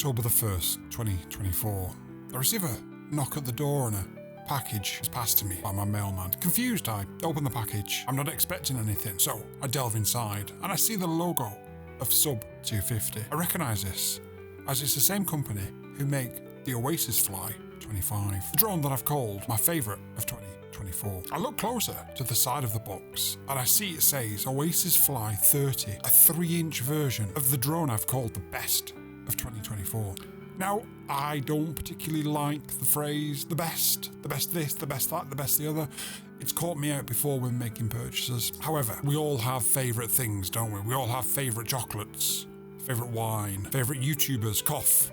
October the 1st, 2024, I receive a knock at the door and a package is passed to me by my mailman. Confused, I open the package. I'm not expecting anything, so I delve inside and I see the logo of Sub250. I recognise this, as it's the same company who make the Oasisfly25, the drone that I've called my favourite of 2024. I look closer to the side of the box and I see it says Oasisfly30, a 3-inch version of the drone I've called the best of 2024. Now, I don't particularly like the phrase the best this, the best that, the best the other. It's caught me out before when making purchases. However, we all have favourite things, don't we? We all have favourite chocolates, favourite wine, favourite YouTubers, cough,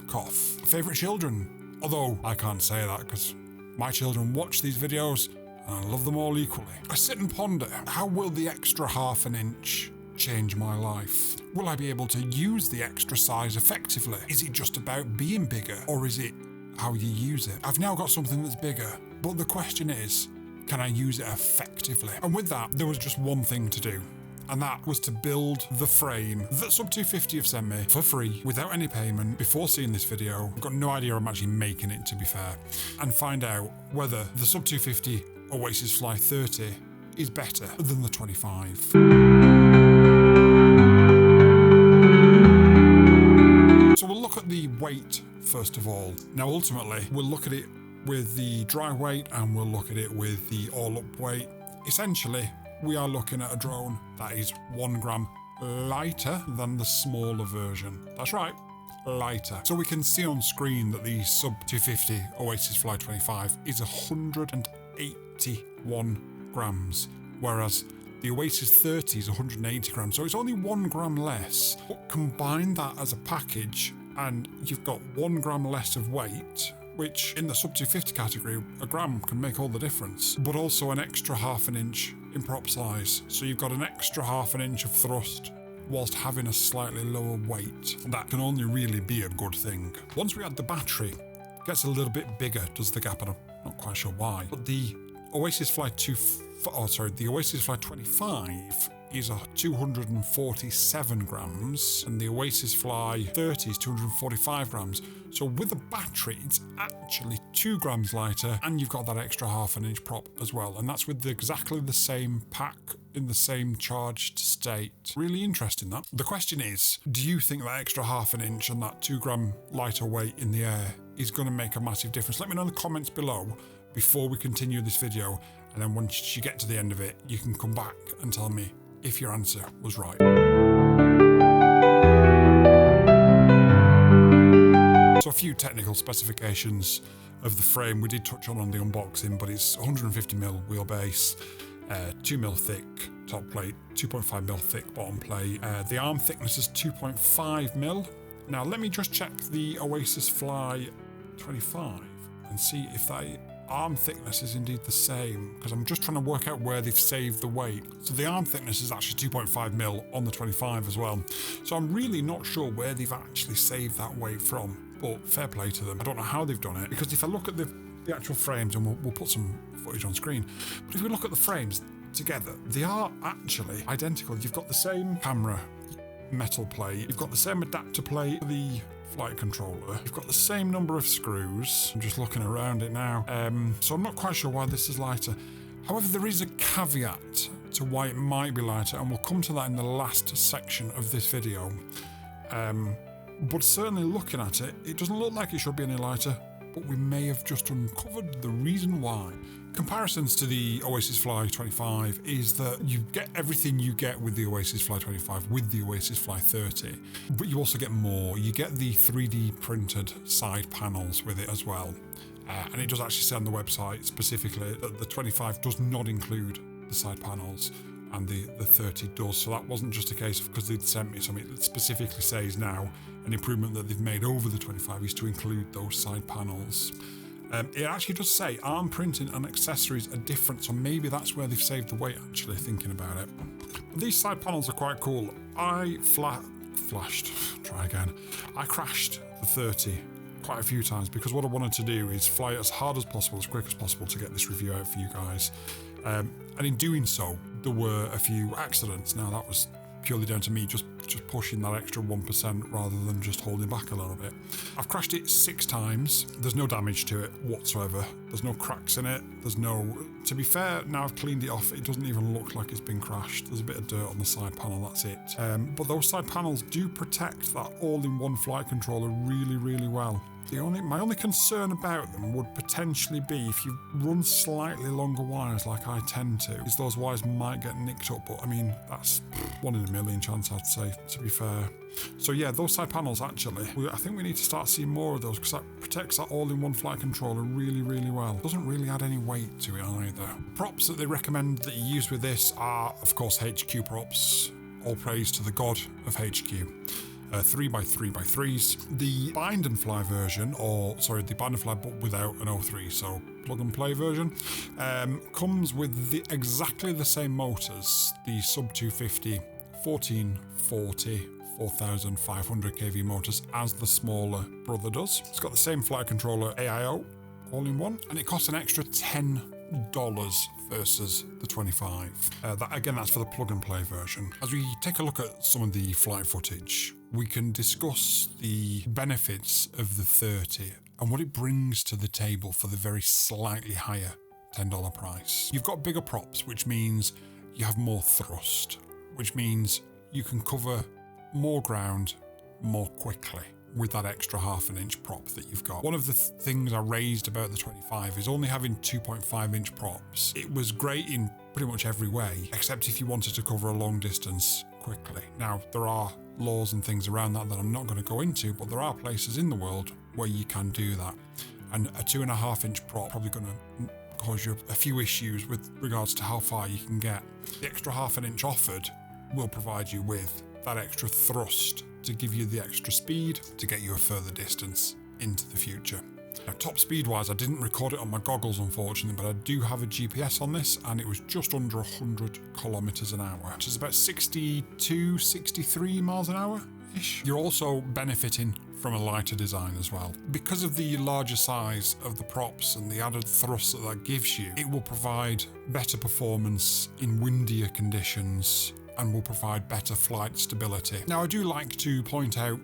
cough, favourite children. Although I can't say that because my children watch these videos and I love them all equally. I sit and ponder, how will the extra half an inch change my life? Will I be able to use the extra size effectively? Is it just about being bigger, or is it how you use it? I've now got something that's bigger, but the question is, can I use it effectively? And with that, there was just one thing to do, and that was to build the frame that Sub250 have sent me for free, without any payment, before seeing this video. I've got no idea I'm actually making it, to be fair, and find out whether the Sub250 Oasisfly30 is better than the 25. So we'll look at the weight first of all. Now ultimately we'll look at it with the dry weight and we'll look at it with the all up weight. Essentially we are looking at a drone that is 1 gram lighter than the smaller version. That's right, lighter. So we can see on screen that the Sub250 Oasisfly25 is 181 grams, whereas the Oasis 30 is 180 grams, so it's only 1 gram less. But combine that as a package and you've got 1 gram less of weight, which in the Sub250 category, a gram can make all the difference, but also an extra half an inch in prop size. So you've got an extra half an inch of thrust whilst having a slightly lower weight. That can only really be a good thing. Once we add the battery, it gets a little bit bigger, does the gap, and I'm not quite sure why. But the the Oasisfly25 is 247 grams and the Oasisfly30 is 245 grams. So with the battery, it's actually 2 grams lighter and you've got that extra half an inch prop as well. And that's with exactly the same pack in the same charged state. Really interesting that. The question is, do you think that extra half an inch and that 2 gram lighter weight in the air is going to make a massive difference? Let me know in the comments below before we continue this video. And then once you get to the end of it, you can come back and tell me if your answer was right. So a few technical specifications of the frame we did touch on the unboxing, but it's 150mm wheelbase, 2mm thick top plate, 2.5mm thick bottom plate. The arm thickness is 2.5mm. Now let me just check the Oasisfly25 and see if that arm thickness is indeed the same, because I'm just trying to work out where they've saved the weight. So the arm thickness is actually 2.5mm on the 25 as well. So I'm really not sure where they've actually saved that weight from, but fair play to them. I don't know how they've done it, because if I look at the actual frames, and we'll put some footage on screen, but if we look at the frames together, they are actually identical. You've got the same camera metal plate, you've got the same adapter plate for the flight controller, you've got the same number of screws. I'm just looking around it now, so I'm not quite sure why this is lighter. However, there is a caveat to why it might be lighter, and we'll come to that in the last section of this video. But certainly looking at it, it doesn't look like it should be any lighter, but we may have just uncovered the reason why. Comparisons to the Oasisfly25 is that you get everything you get with the Oasisfly25 with the Oasisfly30, but you also get more. You get the 3D printed side panels with it as well. And it does actually say on the website specifically that the 25 does not include the side panels and the 30 does. So that wasn't just a case of because they'd sent me something. It specifically says now an improvement that they've made over the 25 is to include those side panels. It actually does say arm printing and accessories are different, so maybe that's where they've saved the weight, actually, thinking about it. But these side panels are quite cool. I crashed the 30 quite a few times because what I wanted to do is fly it as hard as possible, as quick as possible to get this review out for you guys. And in doing so, there were a few accidents. Now that was purely down to me just just pushing that extra 1% rather than just holding back a little bit. I've crashed it 6 times. There's no damage to it whatsoever. There's no cracks in it. There's no... To be fair, now I've cleaned it off, it doesn't even look like it's been crashed. There's a bit of dirt on the side panel, that's it. But those side panels do protect that all-in-one flight controller really, really well. My only concern about them would potentially be if you run slightly longer wires like I tend to, is those wires might get nicked up, but I mean, that's 1 in a million chance, I'd say, to be fair. So yeah, those side panels actually, I think we need to start seeing more of those because that protects that all-in-one flight controller really, really well. Doesn't really add any weight to it either. Props that they recommend that you use with this are, of course, HQ props. All praise to the god of HQ. 3x3x3s. The bind and fly version, the bind and fly but without an O3, so plug and play version, comes with exactly the same motors, the Sub250 1440 4500 kV motors as the smaller brother does. It's got the same flight controller AIO all in one, and it costs an extra $10 versus the 25. That's for the plug and play version. As we take a look at some of the flight footage, we can discuss the benefits of the 30 and what it brings to the table for the very slightly higher $10 price. You've got bigger props, which means you have more thrust, which means you can cover more ground more quickly with that extra 1/2 inch prop that you've got. One of the things I raised about the 25 is only having 2.5 inch props. It was great in pretty much every way, except if you wanted to cover a long distance quickly. Now, there are laws and things around that I'm not going to go into, but there are places in the world where you can do that. And a 2.5 inch prop probably going to cause you a few issues with regards to how far you can get. The extra 1/2 inch offered will provide you with that extra thrust to give you the extra speed to get you a further distance into the future. Now, top speed wise, I didn't record it on my goggles unfortunately, but I do have a GPS on this and it was just under 100 kilometers an hour, which is about 62, 63 miles an hour ish. You're also benefiting from a lighter design as well. Because of the larger size of the props and the added thrust that gives you, it will provide better performance in windier conditions and will provide better flight stability. Now, I do like to point out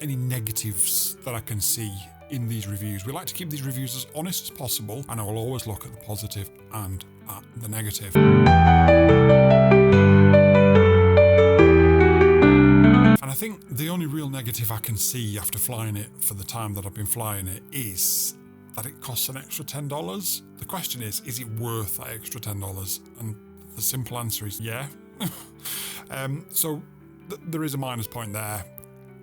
any negatives that I can see in these reviews. We like to keep these reviews as honest as possible, and I will always look at the positive and at the negative. And I think the only real negative I can see after flying it for the time that I've been flying it is that it costs an extra $10. The question is it worth that extra $10? And the simple answer is yeah. There is a minus point there.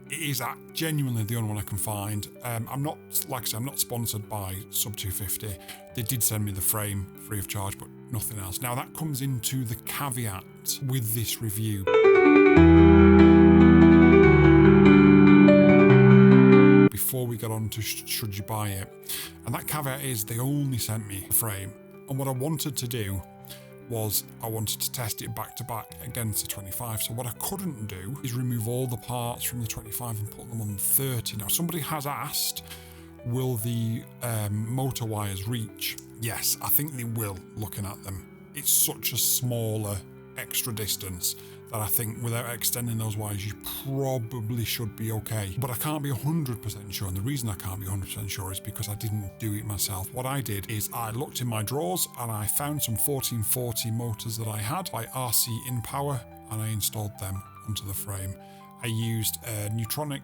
It is genuinely the only one I can find. I'm not sponsored by Sub250. They did send me the frame free of charge, but nothing else. Now that comes into the caveat with this review. Before we get on to should you buy it, and that caveat is they only sent me the frame, and what I wanted to do was I wanted to test it back to back against the 25. So what I couldn't do is remove all the parts from the 25 and put them on the 30. Now, somebody has asked, will the motor wires reach? Yes, I think they will, looking at them. It's such a smaller extra distance that I think without extending those wires, you probably should be okay. But I can't be 100% sure. And the reason I can't be 100% sure is because I didn't do it myself. What I did is I looked in my drawers and I found some 1440 motors that I had by RC In Power, and I installed them onto the frame. I used a Neutron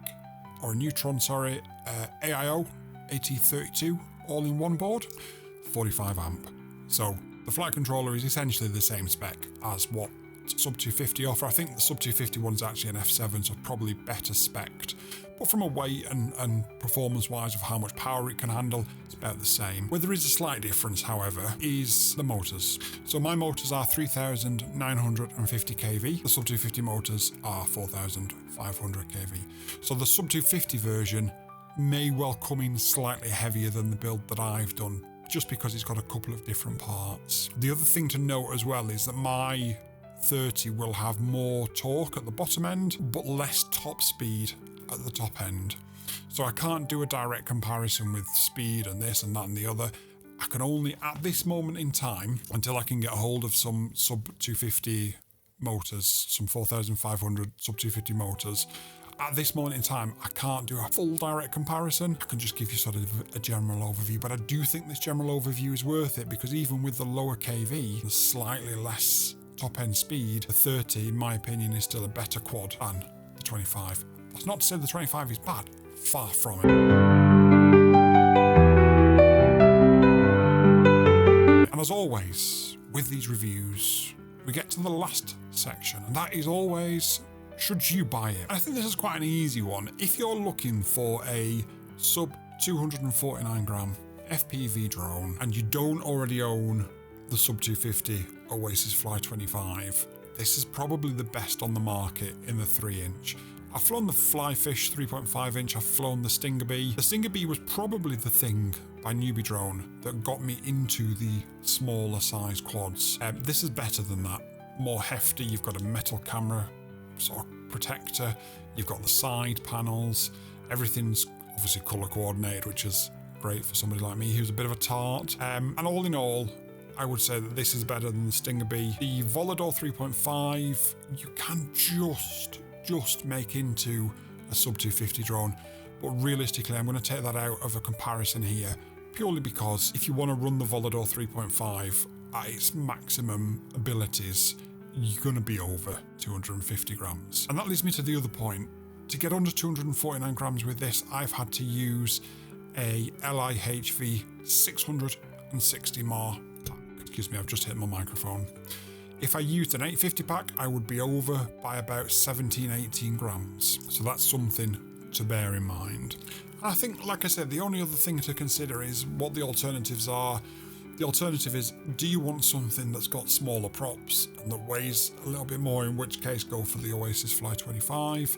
AIO AT32 all-in-one board, 45 amp. So the flight controller is essentially the same spec as what Sub250 offer. I think the Sub250 one is actually an F7, so probably better spec'd. But from a weight and performance wise of how much power it can handle, it's about the same. Where there is a slight difference, however, is the motors. So my motors are 3,950 kV. The Sub250 motors are 4,500 kV. So the Sub250 version may well come in slightly heavier than the build that I've done, just because it's got a couple of different parts. The other thing to note as well is that my 30 will have more torque at the bottom end, but less top speed at the top end. So I can't do a direct comparison with speed and this and that and the other. I can only, at this moment in time, until I can get a hold of some Sub250 motors, some 4500 Sub250 motors. At this moment in time, I can't do a full direct comparison. I can just give you sort of a general overview, but I do think this general overview is worth it because even with the lower KV, the slightly less top end speed, the 30, in my opinion, is still a better quad than the 25. That's not to say the 25 is bad, far from it. And as always, with these reviews, we get to the last section, and that is always, should you buy it? I think this is quite an easy one. If you're looking for a sub 249 gram FPV drone and you don't already own the Sub250 Oasisfly 25, this is probably the best on the market in the 3-inch. I've flown the Flyfish 3.5 inch, I've flown the Stinger Bee. The Stinger Bee was probably the thing by Newbie Drone that got me into the smaller size quads. This is better than that, more hefty. You've got a metal camera sort of protector, you've got the side panels, everything's obviously color coordinated, which is great for somebody like me who's a bit of a tart. And all in all, I would say that this is better than the Stinger Bee. The Volador 3.5, you can just make into a Sub250 drone, but realistically, I'm going to take that out of a comparison here, purely because if you want to run the Volador 3.5 at its maximum abilities, you're going to be over 250 grams. And that leads me to the other point. To get under 249 grams with this, I've had to use a LIHV 660 mAh pack. Excuse me, I've just hit my microphone. If I used an 850 pack, I would be over by about 17-18 grams. So that's something to bear in mind. And I think, like I said, the only other thing to consider is what the alternatives are. The alternative is, do you want something that's got smaller props and that weighs a little bit more, in which case go for the Oasisfly 25?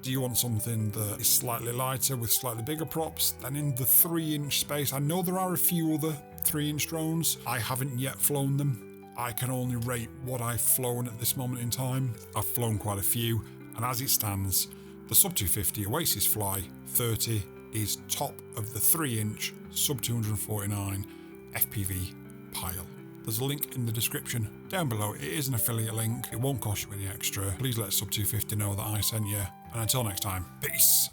Do you want something that is slightly lighter with slightly bigger props? Then in the 3-inch space, I know there are a few other 3-inch drones. I haven't yet flown them. I can only rate what I've flown at this moment in time. I've flown quite a few, and as it stands, the Sub250 Oasisfly30 is top of the 3-inch Sub 249 FPV pile. There's a link in the description down below. It is an affiliate link. It won't cost you any extra. Please let Sub250 know that I sent you. And until next time, peace.